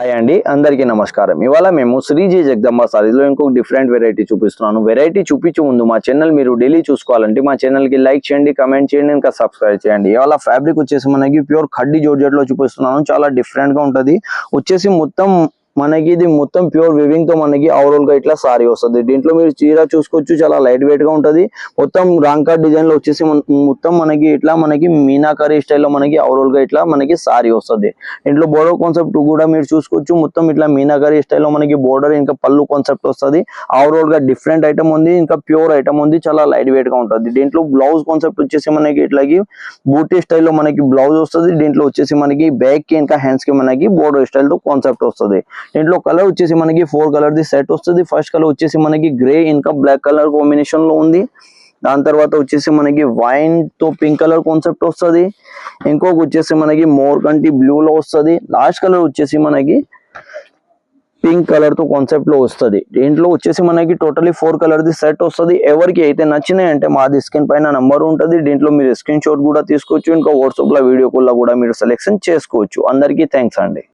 Hi అండి, అందరికీ నమస్కారం. ఇవాళ మేము శ్రీజీ జగదంబ సారీస్లో ఇంకొక డిఫరెంట్ వెరైటీ చూపిస్తున్నాను. వెరైటీ చూపించే ముందు మా ఛానల్ మీరు డైలీ చూసుకోవాలంటే మా ఛానల్కి లైక్ చేయండి, కమెంట్ చేయండి, ఇంకా సబ్స్క్రైబ్ చేయండి. ఇవాళ ఫ్యాబ్రిక్ వచ్చేసి మనకి ప్యూర్ ఖడ్డీ జార్జెట్లో చూపిస్తున్నాను. చాలా డిఫరెంట్గా ఉంటుంది. వచ్చేసి మొత్తం మనకి ఇది మొత్తం ప్యూర్ వివింగ్ తో మనకి ఓవరాల్ గా ఇట్లా సారీ వస్తుంది. దీంట్లో మీరు చీర చూసుకోవచ్చు, చాలా లైట్ వెయిట్ గా ఉంటది. మొత్తం రాంకా డిజైన్ లో వచ్చేసి మొత్తం మనకి ఇట్లా మనకి మీనాకరీ స్టైల్లో మనకి ఓవరాల్ గా ఇట్లా మనకి సారీ వస్తుంది. దీంట్లో బోర్డర్ కాన్సెప్ట్ కూడా మీరు చూసుకోవచ్చు. మొత్తం ఇట్లా మీనాకరీ స్టైల్లో మనకి బోర్డర్ ఇంకా పళ్ళు కాన్సెప్ట్ వస్తుంది. ఓవరాల్ గా డిఫరెంట్ ఐటమ్ ఉంది, ఇంకా ప్యూర్ ఐటమ్ ఉంది, చాలా లైట్ వెయిట్ గా ఉంటుంది. దీంట్లో బ్లౌజ్ కాన్సెప్ట్ వచ్చేసి మనకి ఇట్లాకి బూటీ స్టైల్లో మనకి బ్లౌజ్ వస్తుంది. దీంట్లో వచ్చేసి మనకి బ్యాక్ కి ఇంకా హ్యాండ్స్ కి మనకి బోర్డర్ స్టైల్ తో కాన్సెప్ట్ వస్తుంది. దీంట్లో కలర్ వచ్చేసి మనకి 4 కలర్ ది సెట్ వస్తుంది. ఫస్ట్ కలర్ వచ్చేసి మనకి గ్రే ఇంకా బ్లాక్ కలర్ కాంబినేషన్ లో ఉంది. దాని తర్వాత వచ్చేసి మనకి వైన్ తో పింక్ కలర్ కాన్సెప్ట్ వస్తుంది. ఇంకొక వచ్చేసి మనకి మోర్కంటి బ్లూ లో వస్తుంది. లాస్ట్ కలర్ వచ్చేసి మనకి పింక్ కలర్ తో కాన్సెప్ట్ లో వస్తుంది. దీంట్లో వచ్చేసి మనకి టోటలీ 4 కలర్ ది సెట్ వస్తుంది. ఎవరికి అయితే నచ్చినాయి అంటే మాది స్క్రీన్ పైన నంబర్ ఉంటుంది. దీంట్లో మీరు స్క్రీన్ షాట్ కూడా తీసుకోవచ్చు. ఇంకా వాట్సాప్ లో వీడియో కాల్ లో కూడా మీరు సెలెక్షన్ చేసుకోవచ్చు. అందరికీ థ్యాంక్స్ అండి.